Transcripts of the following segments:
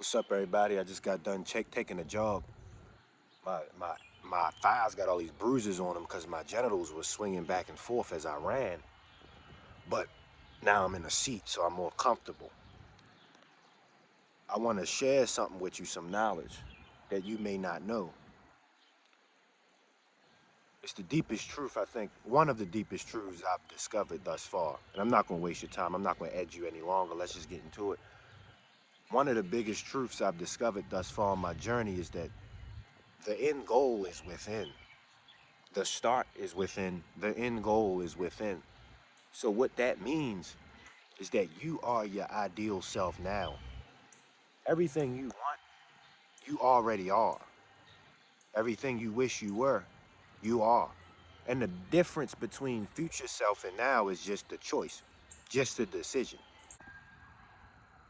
What's up, everybody? I just got done taking a jog. My thighs got all these bruises on them because my genitals were swinging back and forth as I ran. But now I'm in a seat, so I'm more comfortable. I want to share something with you, some knowledge that you may not know. It's the deepest truth, I think, one of the deepest truths I've discovered thus far. And I'm not going to waste your time. I'm not going to edge you any longer. Let's just get into it. One of the biggest truths I've discovered thus far on my journey is that the end goal is within. The start is within, the end goal is within. So what that means is that you are your ideal self now. Everything you want, you already are. Everything you wish you were, you are. And the difference between future self and now is just the choice, just the decision.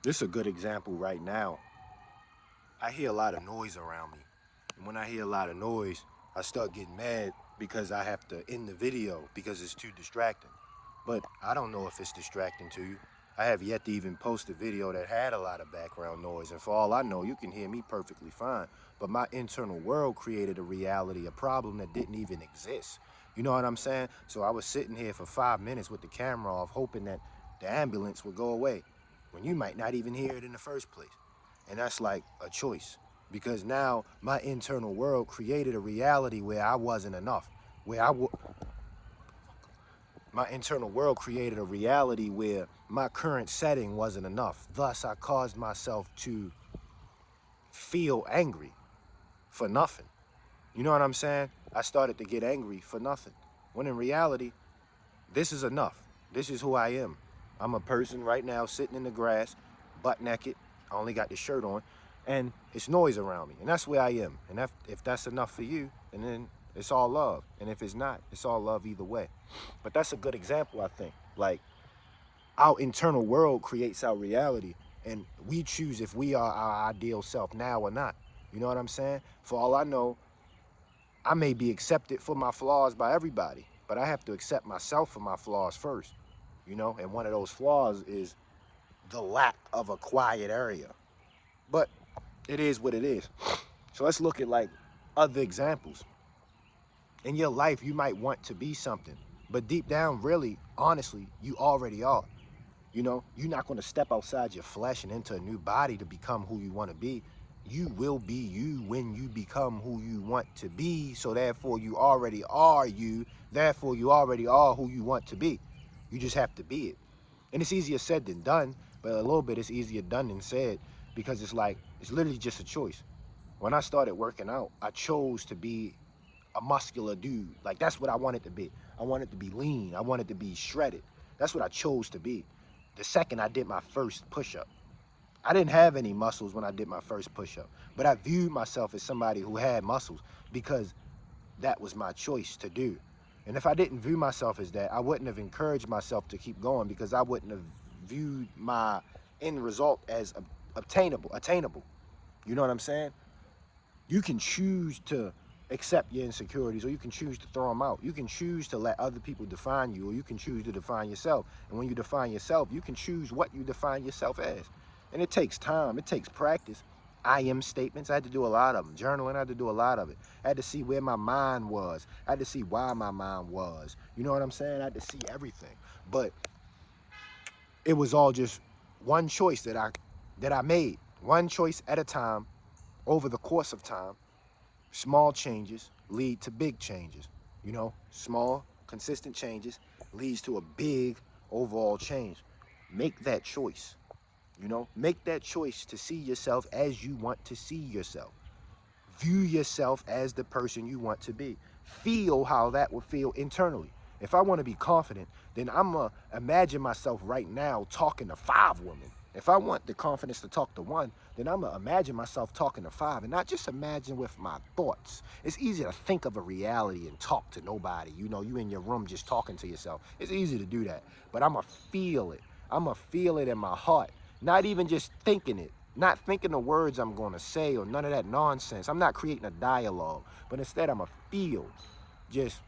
This is a good example right now. I hear a lot of noise around me. And when I hear a lot of noise, I start getting mad because I have to end the video because it's too distracting. But I don't know if it's distracting to you. I have yet to even post a video that had a lot of background noise, and for all I know, you can hear me perfectly fine. But my internal world created a reality, a problem that didn't even exist. You know what I'm saying? So I was sitting here for 5 minutes with the camera off, hoping that the ambulance would go away, when you might not even hear it in the first place. And that's like a choice, because now my internal world created a reality where I wasn't enough, where my internal world created a reality where my current setting wasn't enough. Thus, I caused myself to feel angry for nothing. You know what I'm saying? I started to get angry for nothing. When in reality, this is enough. This is who I am. I'm a person right now sitting in the grass, butt naked. I only got the shirt on, and it's noise around me. And that's where I am. And if that's enough for you, and then it's all love. And if it's not, it's all love either way. But that's a good example, I think. Like, our internal world creates our reality, and we choose if we are our ideal self now or not. You know what I'm saying? For all I know, I may be accepted for my flaws by everybody, but I have to accept myself for my flaws first. You know, and one of those flaws is the lack of a quiet area. But it is what it is. So let's look at like other examples. In your life, you might want to be something, but deep down, really, honestly, you already are. You know, you're not going to step outside your flesh and into a new body to become who you want to be. You will be you when you become who you want to be. So therefore, you already are you. Therefore, you already are who you want to be. You just have to be it. And it's easier said than done, but a little bit it's easier done than said, because it's like, it's literally just a choice. When I started working out, I chose to be a muscular dude. Like, that's what I wanted to be. I wanted to be lean. I wanted to be shredded. That's what I chose to be. The second I did my first push-up, I didn't have any muscles when I did my first push-up, but I viewed myself as somebody who had muscles because that was my choice to do. And if I didn't view myself as that, I wouldn't have encouraged myself to keep going, because I wouldn't have viewed my end result as attainable. You know what I'm saying? You can choose to accept your insecurities, or you can choose to throw them out. You can choose to let other people define you, or you can choose to define yourself. And when you define yourself, you can choose what you define yourself as. And it takes time, it takes practice. I am statements, I had to do a lot of them. Journaling, I had to do a lot of it. I had to see where my mind was. I had to see why my mind was. You know what I'm saying? I had to see everything. But it was all just one choice that I made. One choice at a time, over the course of time. Small changes lead to big changes. You know, small, consistent changes leads to a big overall change. Make that choice. You know, make that choice to see yourself as you want to see yourself. View yourself as the person you want to be. Feel how that would feel internally. If I want to be confident, then I'm going to imagine myself right now talking to 5 women. If I want the confidence to talk to one, then I'm going to imagine myself talking to 5, and not just imagine with my thoughts. It's easy to think of a reality and talk to nobody. You know, you in your room just talking to yourself. It's easy to do that, but I'm going to feel it. I'm going to feel it in my heart. Not even just thinking it, not thinking the words I'm going to say or none of that nonsense. I'm not creating a dialogue, but instead I'm going to feel just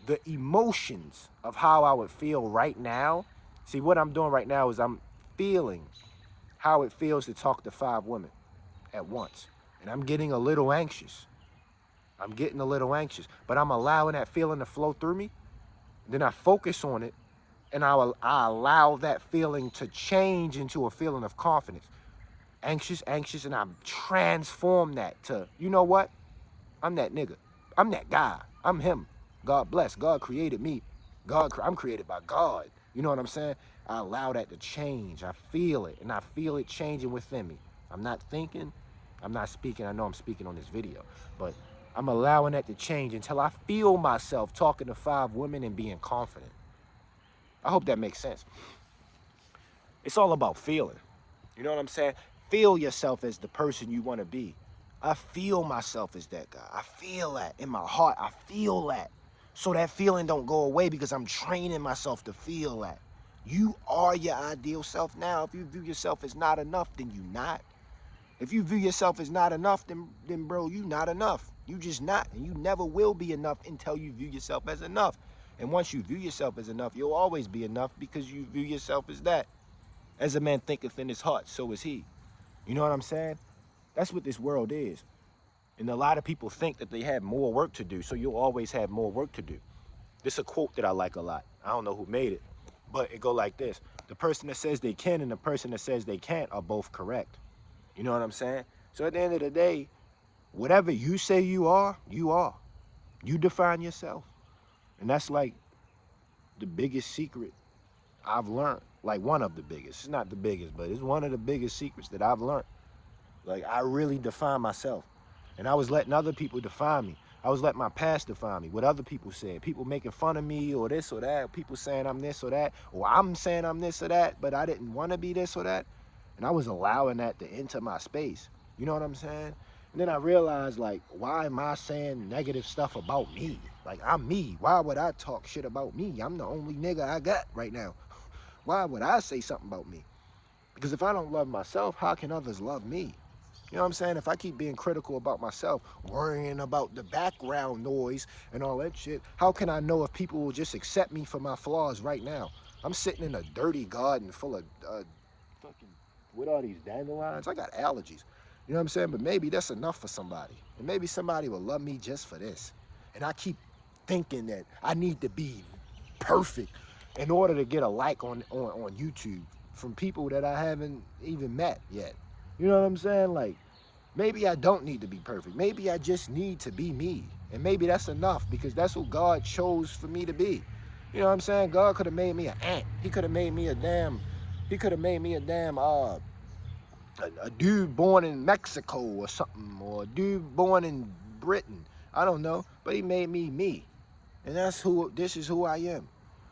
the emotions of how I would feel right now. See, what I'm doing right now is I'm feeling how it feels to talk to 5 women at once. And I'm getting a little anxious. I'm getting a little anxious, but I'm allowing that feeling to flow through me. Then I focus on it, and I allow that feeling to change into a feeling of confidence. Anxious, anxious, and I transform that to, you know what? I'm that nigga. I'm that guy. I'm him. God bless. God created me. I'm created by God. You know what I'm saying? I allow that to change. I feel it, and I feel it changing within me. I'm not thinking. I'm not speaking. I know I'm speaking on this video, but I'm allowing that to change until I feel myself talking to 5 women and being confident. I hope that makes sense. It's all about feeling. You know what I'm saying? Feel yourself as the person you want to be. I feel myself as that guy. I feel that in my heart. I feel that. So that feeling don't go away because I'm training myself to feel that. You are your ideal self now. If you view yourself as not enough, then you not. If you view yourself as not enough, then bro, you not enough. You just not. And you never will be enough until you view yourself as enough. And once you view yourself as enough, you'll always be enough because you view yourself as that. As a man thinketh in his heart, so is he. You know what I'm saying? That's what this world is. And a lot of people think that they have more work to do, so you'll always have more work to do. This is a quote that I like a lot. I don't know who made it, but it go like this. The person that says they can and the person that says they can't are both correct. You know what I'm saying? So at the end of the day, whatever you say you are, you are. You define yourself. And that's like the biggest secret I've learned. Like one of the biggest. It's not the biggest, but it's one of the biggest secrets that I've learned. Like I really define myself. And I was letting other people define me. I was letting my past define me, what other people said. People making fun of me or this or that. People saying I'm this or that. Or I'm saying I'm this or that, but I didn't want to be this or that. And I was allowing that to enter my space. You know what I'm saying? And then I realized, like, why am I saying negative stuff about me? Like, I'm me. Why would I talk shit about me? I'm the only nigga I got right now. Why would I say something about me? Because if I don't love myself, how can others love me? You know what I'm saying? If I keep being critical about myself, worrying about the background noise and all that shit, how can I know if people will just accept me for my flaws right now? I'm sitting in a dirty garden full of fucking, what are these, dandelions? I got allergies. You know what I'm saying? But maybe that's enough for somebody. And maybe somebody will love me just for this. And I keep thinking that I need to be perfect in order to get a like on YouTube from people that I haven't even met yet. You know what I'm saying? Like, maybe I don't need to be perfect. Maybe I just need to be me. And maybe that's enough because that's who God chose for me to be. You know what I'm saying? God could have made me an ant. He could have made me a damn, a dude born in Mexico or something, or a dude born in Britain. I don't know. But he made me me. And this is who I am.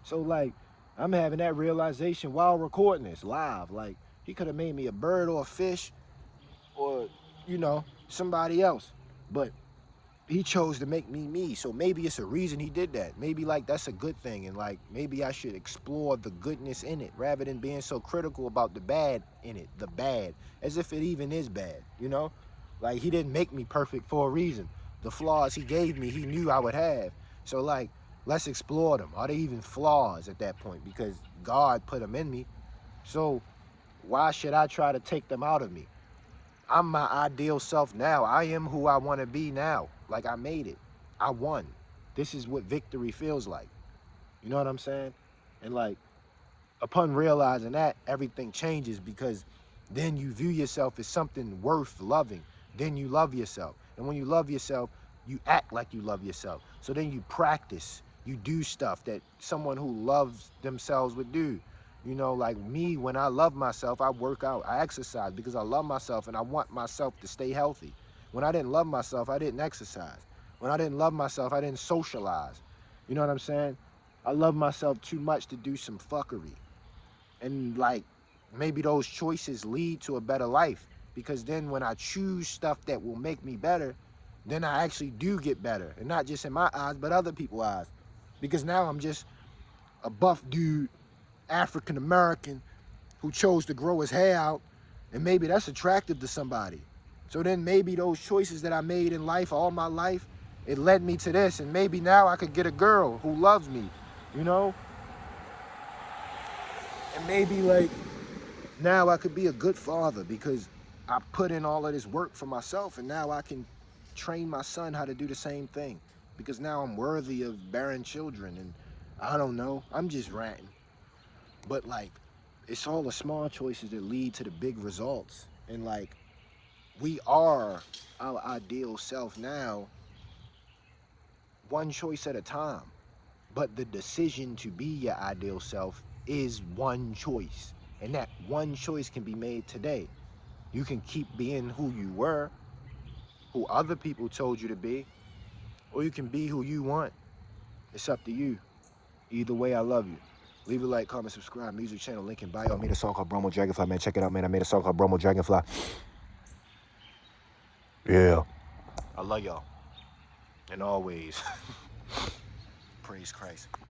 So like, I'm having that realization while recording this live. Like, he could have made me a bird or a fish or, you know, somebody else. But he chose to make me me. So maybe it's a reason he did that. Maybe like that's a good thing. And like, maybe I should explore the goodness in it rather than being so critical about the bad in it, the bad, as if it even is bad, you know? Like, he didn't make me perfect for a reason. The flaws he gave me, he knew I would have. So like, let's explore them. Are they even flaws at that point? Because God put them in me. So why should I try to take them out of me? I'm my ideal self now. I am who I want to be now. Like, I made it. I won. This is what victory feels like. You know what I'm saying? And like, upon realizing that, everything changes because then you view yourself as something worth loving. Then you love yourself. And when you love yourself, you act like you love yourself. So then you practice. You do stuff that someone who loves themselves would do. You know, like me, when I love myself, I work out, I exercise because I love myself and I want myself to stay healthy. When I didn't love myself, I didn't exercise. When I didn't love myself, I didn't socialize. You know what I'm saying? I love myself too much to do some fuckery. And like, maybe those choices lead to a better life because then when I choose stuff that will make me better, then I actually do get better. And not just in my eyes, but other people's eyes. Because now I'm just a buff dude, African American, who chose to grow his hair out, and maybe that's attractive to somebody. So then maybe those choices that I made in life, all my life, it led me to this, and maybe now I could get a girl who loves me, you know? And maybe like, Now I could be a good father because I put in all of this work for myself, and now I can train my son how to do the same thing because now I'm worthy of bearing children. And I don't know, I'm just ranting. But like, it's all the small choices that lead to the big results. And like, we are our ideal self now, one choice at a time. But the decision to be your ideal self is one choice. And that one choice can be made today. You can keep being who you were, who other people told you to be, or you can be who you want. It's up to you. Either way, I love you. Leave a like, comment, subscribe. Music channel, link in bio. I made a song called Bromo Dragonfly, man. Check it out, man. I made a song called Bromo Dragonfly. Yeah. I love y'all. And always, praise Christ.